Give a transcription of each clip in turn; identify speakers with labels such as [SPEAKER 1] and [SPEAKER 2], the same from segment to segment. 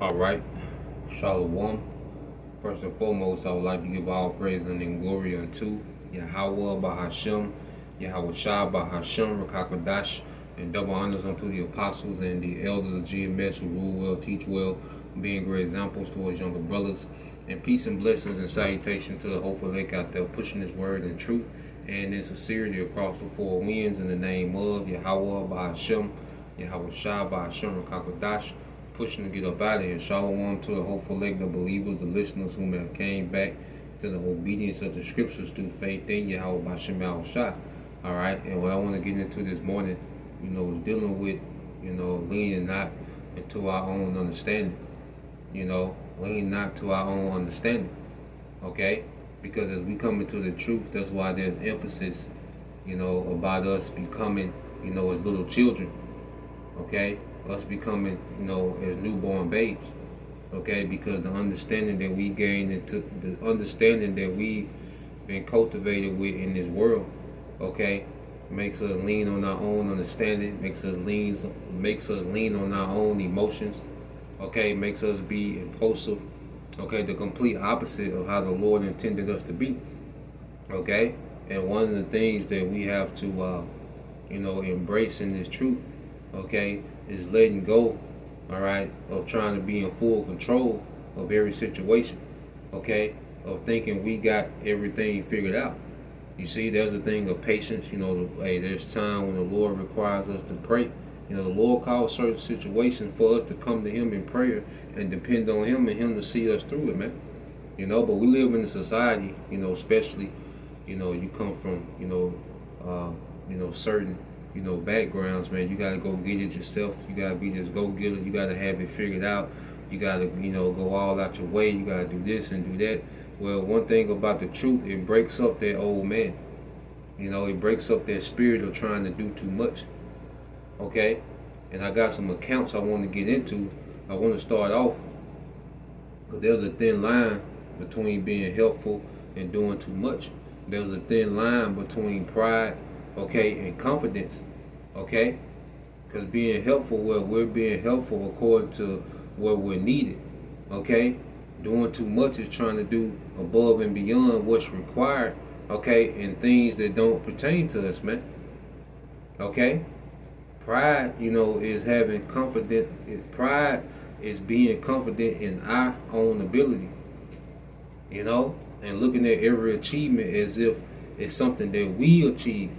[SPEAKER 1] All right, Shalom. First and foremost, I would like to give all praise and glory unto Yahawah Bahashem, Yahawashai Bahashem, Rakakadash, and double honors unto the apostles and the elders of GMS who rule well, teach well, being great examples towards younger brothers. And peace and blessings and salutation to the hopeful lake out there pushing His word in truth and in sincerity across the four winds in the name of Yahawah Bahashem, Yahawashai Bahashem, Rakakadash, pushing to get up out of here. Shalom to the hopeful leg, the believers, the listeners who have came back to the obedience of the scriptures through faith in Yahweh Bashem Yahushua. All right, and what I want to get into this morning, is dealing with, leaning not into our own understanding. Lean not to our own understanding. Okay, because as we come into the truth, that's why there's emphasis, about us becoming, as little children. Okay, us becoming, as newborn babes. Okay, because the understanding that we gain into the understanding that we've been cultivated with in this world, okay, makes us lean on our own understanding, makes us lean on our own emotions, okay, makes us be impulsive, okay, the complete opposite of how the Lord intended us to be, okay. And one of the things that we have to, embrace in this truth, okay, is letting go, all right, of trying to be in full control of every situation, okay, of thinking we got everything figured out. You see, there's a thing of patience. Hey, there's time when the Lord requires us to pray. The Lord calls certain situations for us to come to Him in prayer and depend on Him and Him to see us through it, man. But we live in a society, especially, you come from, certain, backgrounds, man. You gotta go get it yourself. You gotta be this go-getter. You gotta have it figured out. You gotta, go all out your way. You gotta do this and do that. Well, one thing about the truth, it breaks up that old man. It breaks up that spirit of trying to do too much. Okay? And I got some accounts I want to get into. I want to start off. But there's a thin line between being helpful and doing too much. There's a thin line between pride, okay, and confidence, okay? Because being helpful, well, we're being helpful according to where we're needed, okay? Doing too much is trying to do above and beyond what's required, okay, and things that don't pertain to us, man, okay? Pride, is having confidence. Pride is being confident in our own ability, and looking at every achievement as if it's something that we achieve.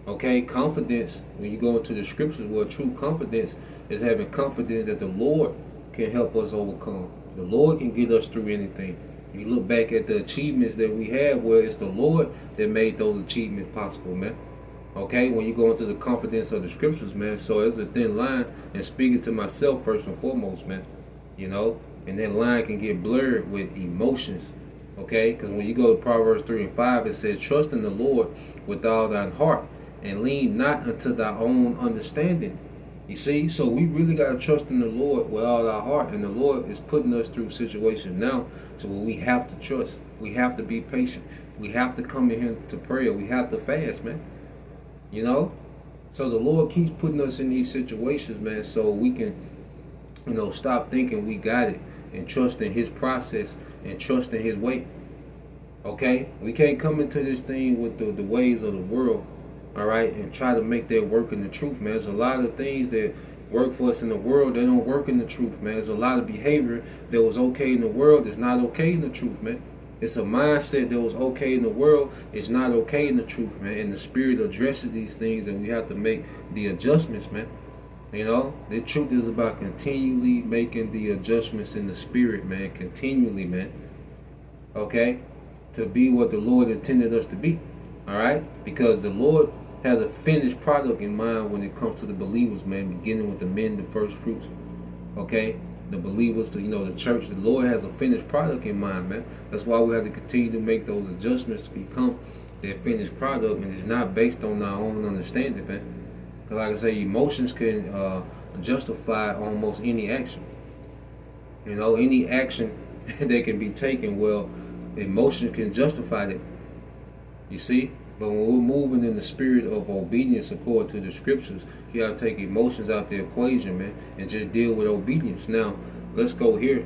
[SPEAKER 1] Okay, confidence, when you go into the scriptures, well, true confidence is having confidence that the Lord can help us overcome. The Lord can get us through anything. You look back at the achievements that we have, well, it's the Lord that made those achievements possible, man. Okay, when you go into the confidence of the scriptures, man, so it's a thin line, and speaking to myself first and foremost, man, and that line can get blurred with emotions. Okay, because when you go to Proverbs 3 and 5, it says, trust in the Lord with all thine heart, and lean not unto thy own understanding. You see, so we really got to trust in the Lord with all our heart, and the Lord is putting us through situations now to where we have to trust. We have to be patient. We have to come in here to prayer. We have to fast, man. So the Lord keeps putting us in these situations, man, so we can, stop thinking we got it and trust in His process and trust in His way. Okay? We can't come into this thing with the ways of the world, all right, and try to make that work in the truth, man. There's a lot of things that work for us in the world that don't work in the truth, man. There's a lot of behavior that was okay in the world that's not okay in the truth, man. It's a mindset that was okay in the world is not okay in the truth, man. And the Spirit addresses these things, and we have to make the adjustments, man. The truth is about continually making the adjustments in the Spirit, man. Continually, man. Okay? To be what the Lord intended us to be. All right? Because the Lord has a finished product in mind when it comes to the believers, man. Beginning with the men, the first fruits. Okay? The believers, the church. The Lord has a finished product in mind, man. That's why we have to continue to make those adjustments to become that finished product, and it's not based on our own understanding, man. Because like I say, emotions can justify almost any action. Any action that can be taken, well, emotion can justify that. You see? But when we're moving in the spirit of obedience according to the scriptures, you got to take emotions out the equation, man, and just deal with obedience. Now, let's go here.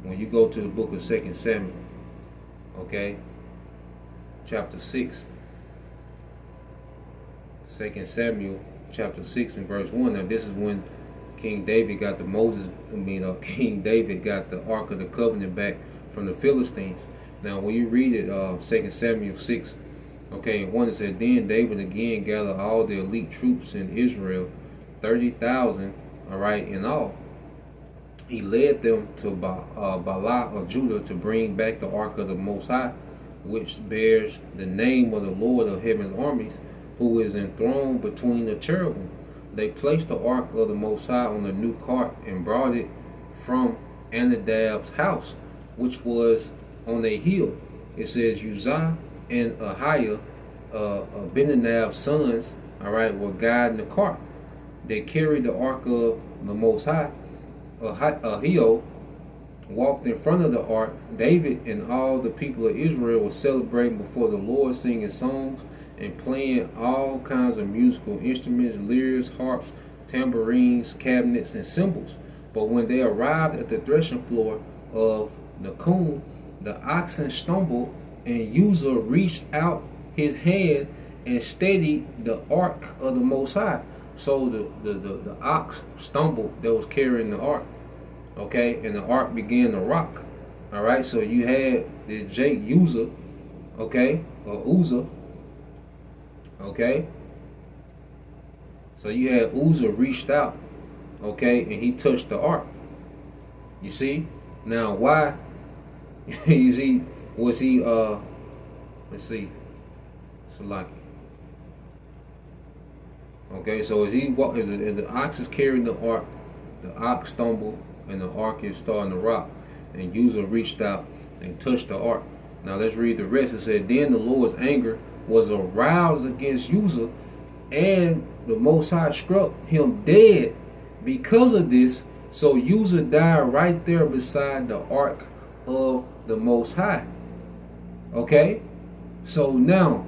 [SPEAKER 1] When you go to the book of 2 Samuel, okay, chapter 6. 2 Samuel chapter 6 and verse 1. Now this is when King David got King David got the Ark of the Covenant back from the Philistines. Now when you read it, 2 Samuel 6, okay, and 1, it said, then David again gathered all the elite troops in Israel, 30,000, all right, in all. He led them to Baalah of Judah to bring back the Ark of the Most High, which bears the name of the Lord of Heaven's armies, who is enthroned between the cherubim. They placed the Ark of the Most High on a new cart and brought it from Anadab's house, which was on a hill. It says Uzzah and Ahiah, Abinadab's sons, all right, were guiding the cart. They carried the Ark of the Most High. Ahio walked in front of the ark. David and all the people of Israel were celebrating before the Lord, singing songs and playing all kinds of musical instruments, lyres, harps, tambourines, cabinets, and cymbals. But when they arrived at the threshing floor of Nakun, the oxen stumbled, and Uzzah reached out his hand and steadied the ark of the Most High. So the ox stumbled that was carrying the ark, okay, and the ark began to rock. All right, so you had this Uzzah, okay, or Uzzah, okay. So you had Uzzah reached out, okay, and he touched the ark. You see? Now why? You see, was he let's see, Salaki. Okay, so as the ox is carrying the ark, the ox stumbled and the ark is starting to rock, and Uzzah reached out and touched the ark. Now let's read the rest. It said, then the Lord's anger was aroused against Uzzah, and the Most High struck him dead because of this. So Uzzah died right there beside the ark of the Most High. Okay, so now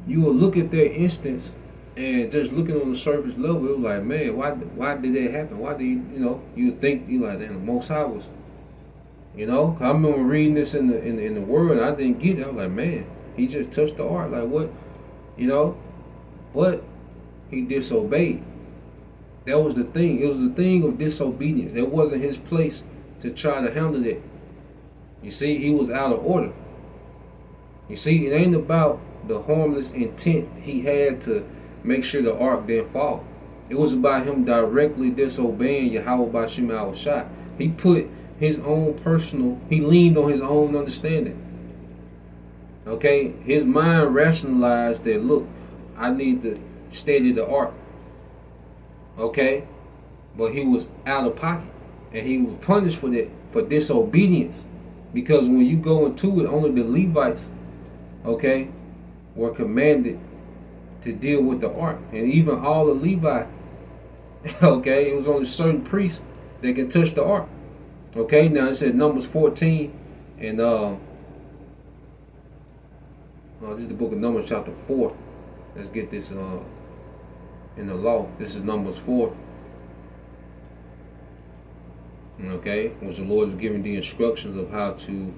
[SPEAKER 1] you will look at that instance, and just looking on the surface level, it was like, man, why did that happen? Why did you think like that? The Most High was, 'cause I remember reading this in the Word, and I didn't get it. I was like, man, he just touched the ark, like what, but he disobeyed. That was the thing. It was the thing of disobedience. It wasn't his place to try to handle it. You see, he was out of order. You see, it ain't about the harmless intent he had to make sure the ark didn't fall. It was about him directly disobeying YAHAWASHI. He put his own he leaned on his own understanding. Okay, his mind rationalized that, look, I need to steady the ark. Okay, but he was out of pocket, and he was punished for that, for disobedience. Because when you go into it, only the Levites, okay, were commanded to deal with the ark, and even all the Levi, okay, it was only certain priests that can touch the ark. Okay, now it said Numbers 14, and this is the book of Numbers chapter 4. Let's get this in the law. This is Numbers 4. Okay, which the Lord is giving the instructions of how to,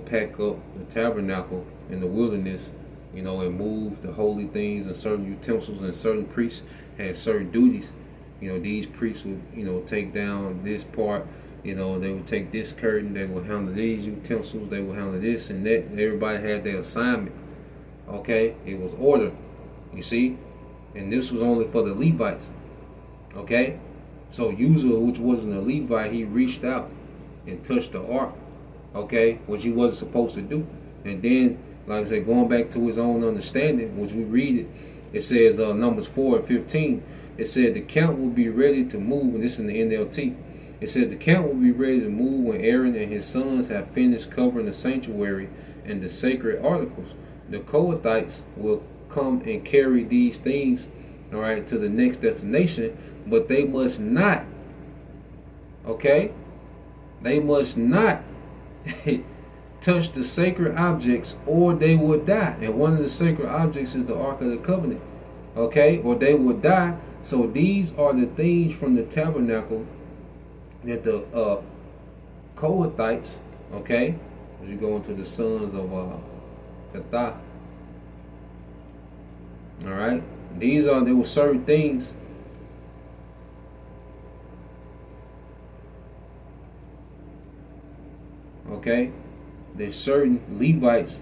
[SPEAKER 1] pack up the tabernacle in the wilderness, and move the holy things and certain utensils, and certain priests had certain duties. These priests would, take down this part, they would take this curtain, they would handle these utensils, they would handle this and that. Everybody had their assignment. Okay, it was order, you see, and this was only for the Levites. Okay, so Uzzah, which wasn't a Levite, he reached out and touched the ark, okay, which he wasn't supposed to do. And then, like I said, going back to his own understanding, which we read it, it says Numbers 4 and 15, it said the camp will be ready to move, and this is in the NLT. It says the camp will be ready to move when Aaron and his sons have finished covering the sanctuary and the sacred articles. The Kohathites will come and carry these things, all right, to the next destination, but they must not, okay, they must not touch the sacred objects, or they will die. And one of the sacred objects is the Ark of the Covenant, okay, or they will die. So these are the things from the tabernacle that the Kohathites, okay, as you go into the sons of Kathah, all right, there were certain things, okay, that certain Levites,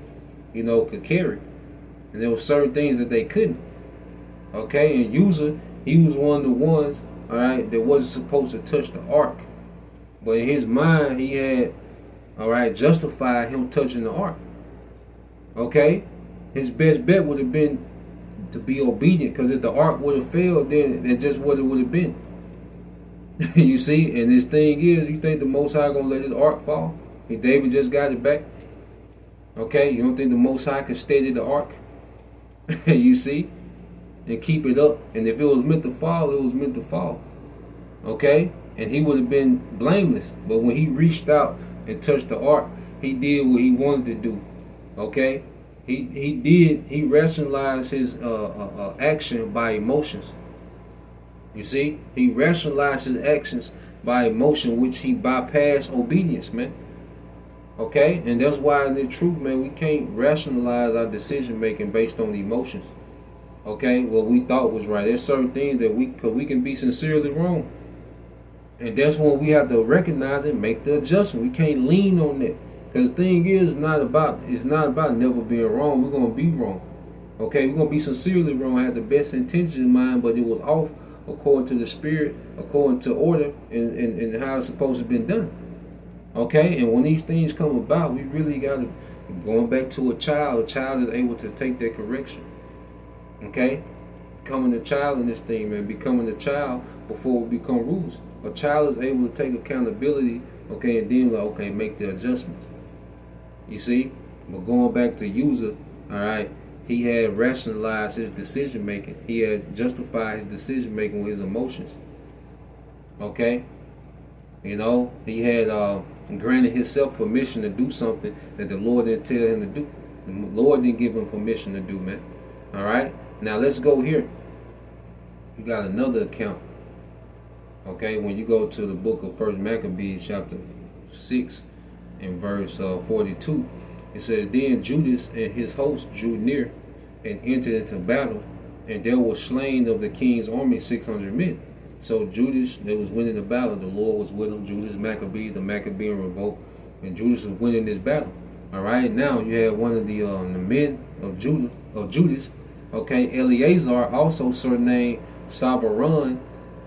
[SPEAKER 1] could carry, and there were certain things that they couldn't. Okay, and Uzzah, he was one of the ones, all right, that wasn't supposed to touch the ark, but in his mind, he had, all right, justified him touching the ark. Okay, his best bet would have been to be obedient, because if the ark would have failed, then that's just what it would have been. You see, and this thing is, you think the Most High gonna let his ark fall? If David just got it back. Okay, you don't think the Most High could steady the ark? You see, and keep it up. And if it was meant to fall, it was meant to fall. Okay, and he would have been blameless. But when he reached out and touched the ark, he did what he wanted to do. Okay, he rationalized his action by emotions. You see, he rationalized his actions by emotion, which he bypassed obedience, man. Okay, and that's why in the truth, man, we can't rationalize our decision making based on emotions. Okay, what we thought was right. There's certain things that we can be sincerely wrong, and that's when we have to recognize it, and make the adjustment. We can't lean on that, because the thing is, it's not about never being wrong. We're gonna be wrong. Okay, we're gonna be sincerely wrong, have the best intentions in mind, but it was off according to the spirit, according to order, and how it's supposed to have been done. Okay, and when these things come about, we really got to, going back to a child is able to take that correction. Okay, becoming a child in this thing, man, becoming a child before we become rulers. A child is able to take accountability, okay, and then okay, make the adjustments. You see, but going back to Uzzah, all right, he had rationalized his decision making. He had justified his decision making with his emotions. Okay, he had granted himself permission to do something that the Lord didn't tell him to do. The Lord didn't give him permission to do, man. All right, now let's go here. You got another account. Okay, when you go to the book of First Maccabees, chapter 6, and verse 42. It says, then Judas and his host drew near and entered into battle, and there was slain of the king's army 600 men. So Judas, they was winning the battle. The Lord was with him. Judas Maccabees, the Maccabean revolt, and Judas was winning this battle. All right, now you have one of the men of Judas. Okay, Eleazar, also surnamed Savaron,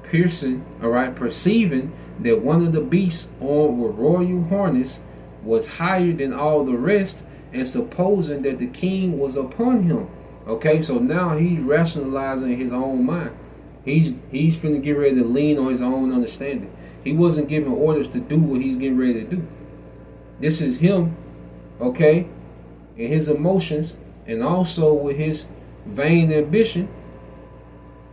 [SPEAKER 1] perceiving that one of the beasts armed with royal harness was higher than all the rest, and supposing that the king was upon him. Okay, so now he's rationalizing his own mind. He's finna get ready to lean on his own understanding. He wasn't giving orders to do what he's getting ready to do. This is him, okay, and his emotions, and also with his vain ambition.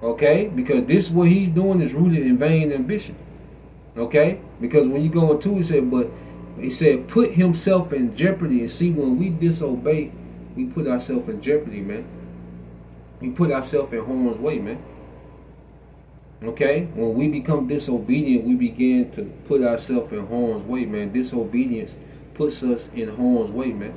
[SPEAKER 1] Okay, because this what he's doing is rooted in vain ambition. Okay, because when you go into it, he said, put himself in jeopardy. And see, when we disobey, we put ourselves in jeopardy, man. We put ourselves in harm's way, man. Okay, when we become disobedient, we begin to put ourselves in harm's way, man. Disobedience puts us in harm's way, man.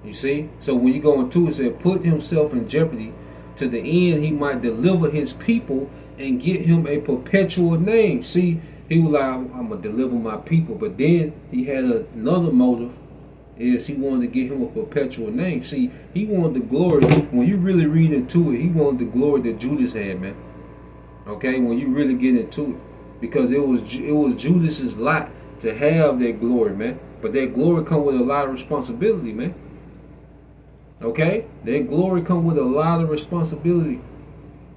[SPEAKER 1] You see? So when you go into it, it said, put himself in jeopardy to the end he might deliver his people and get him a perpetual name. See, he was like, I'm going to deliver my people. But then he had another motive, is he wanted to get him a perpetual name. See, he wanted the glory. When you really read into it, he wanted the glory that Judas had, man. Okay, when you really get into it. Because it was Judas's lot to have that glory, man. But that glory come with a lot of responsibility, man. Okay? That glory come with a lot of responsibility.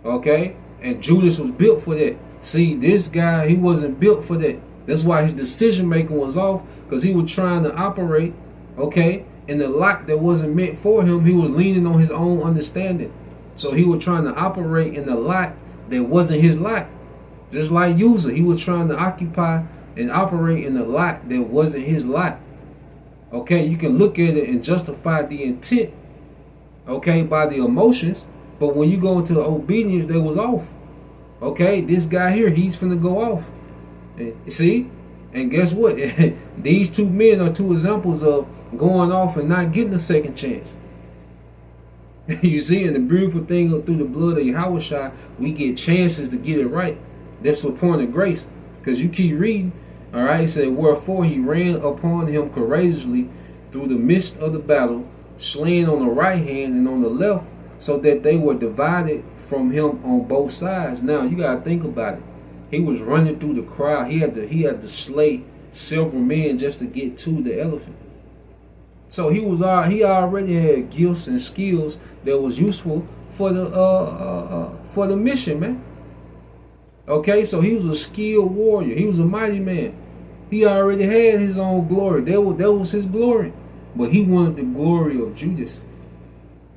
[SPEAKER 1] Okay? And Judas was built for that. See, this guy, he wasn't built for that. That's why his decision making was off, because he was trying to operate, okay, in the lot that wasn't meant for him. He was leaning on his own understanding. So he was trying to operate in the lot that wasn't his lot. Just like Uzzah, he was trying to occupy and operate in the lot that wasn't his lot. Okay, you can look at it and justify the intent, okay, by the emotions, but when you go into the obedience, they was off. Okay, this guy here, he's finna go off. And see, And guess what? These two men are two examples of going off and not getting a second chance. You see, and the beautiful thing through the blood of YAHAWASHI, we get chances to get it right. That's the point of grace. Because you keep reading, all right, it said, wherefore he ran upon him courageously through the midst of the battle, slain on the right hand and on the left, so that they were divided from him on both sides. Now, you got to think about it. He was running through the crowd. He had to slay several men just to get to the elephant. So he already had gifts and skills that was useful for the mission, man. Okay, so he was a skilled warrior. He was a mighty man. He already had his own glory. That was his glory. But he wanted the glory of Judas.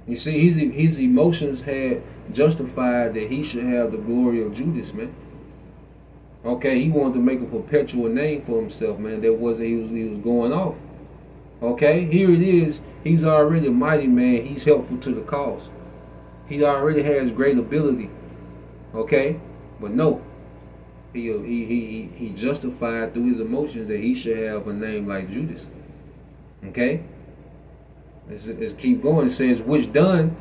[SPEAKER 1] You see, his emotions had justified that he should have the glory of Judas, man. Okay, he wanted to make a perpetual name for himself, man. That wasn't he was going off. Okay, here it is. He's already a mighty man. He's helpful to the cause. He already has great ability. Okay, but no, he justified through his emotions that he should have a name like Judas. Okay, let's keep going. It says which done.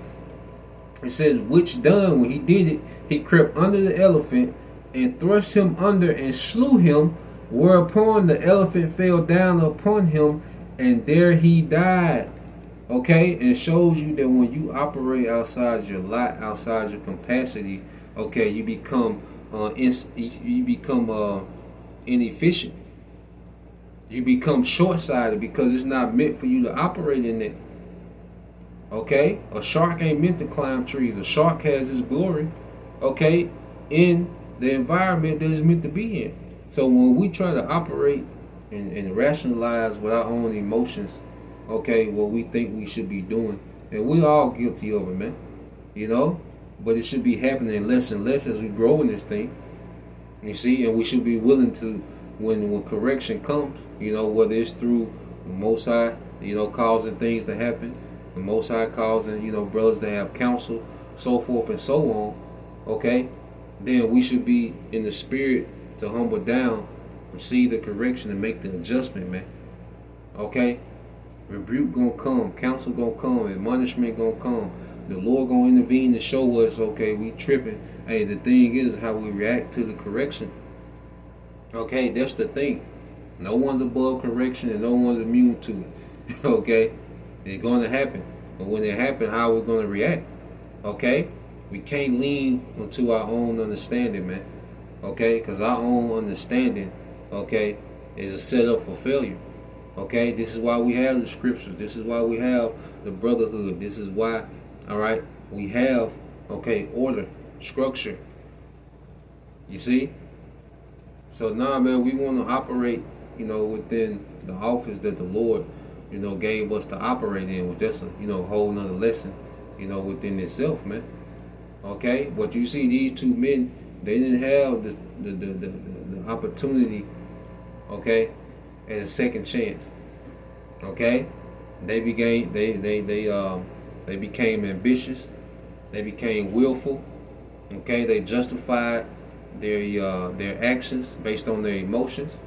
[SPEAKER 1] It says which done when he did it, he crept under the elephant and thrust him under and slew him. Whereupon the elephant fell down upon him, and there he died. Okay, and it shows you that when you operate outside your lot, outside your capacity, okay, you become inefficient. You become short-sighted because it's not meant for you to operate in it. Okay, a shark ain't meant to climb trees. A shark has its glory, okay, in the environment that it's meant to be in. So when we try to operate and rationalize with our own emotions, okay, what we think we should be doing, and we're all guilty of it, man. You know, but it should be happening less and less as we grow in this thing. You see, and we should be willing to, when correction comes, you know, whether it's through the Most High, you know, causing things to happen, the Most High causing, you know, brothers to have counsel, so forth and so on, okay, then we should be in the spirit to humble down, receive the correction, and make the adjustment, man. Okay? Rebuke gonna come, counsel gonna come, admonishment gonna come. The Lord gonna intervene to show us, okay, we tripping. Hey, the thing is how we react to the correction. Okay, that's the thing. No one's above correction and no one's immune to it. Okay? It's gonna happen. But when it happens, how are we gonna react? Okay? We can't lean onto our own understanding, man. Okay? Because our own understanding, okay, is a setup for failure. Okay? This is why we have the scriptures. This is why we have the brotherhood. This is why, all right, we have, okay, order, structure. You see? So now, man, we want to operate, you know, within the office that the Lord, you know, gave us to operate in. With that's a, you know, whole nother lesson, you know, within itself, man. Okay? But you see, these two men, they didn't have the opportunity, okay, at a second chance. Okay? They became ambitious. They became willful. Okay? They justified their actions based on their emotions,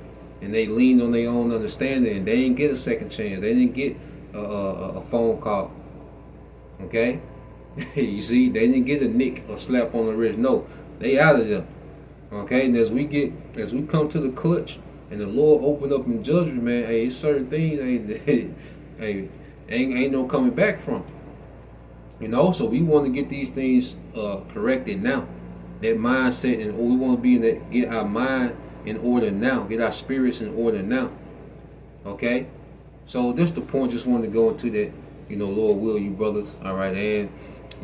[SPEAKER 1] and they leaned on their own understanding, and they didn't get a second chance. They didn't get a phone call. Okay? You see, they didn't get a nick or slap on the wrist. No, they out of there. Okay, and as we come to the clutch and the Lord open up in judgment, man, hey, it's certain things hey, ain't no coming back from. You know, so we want to get these things corrected now. That mindset, and we want to be in that, get our mind in order now, get our spirits in order now. Okay, so that's the point. Just wanted to go into that. You know, Lord will, you brothers, all right, and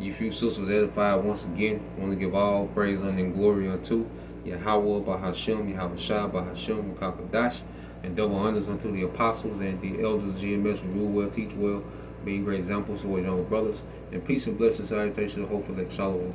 [SPEAKER 1] you few sisters edified once again. Want to give all praise and glory unto Yahawah Bahashim, YAHAWASHI Bahashim, Kakadash, and double honors unto the apostles and the elders of GMS who rule well, teach well, being great examples to our young brothers. And peace and blessings, salutations, hopefully, shalom.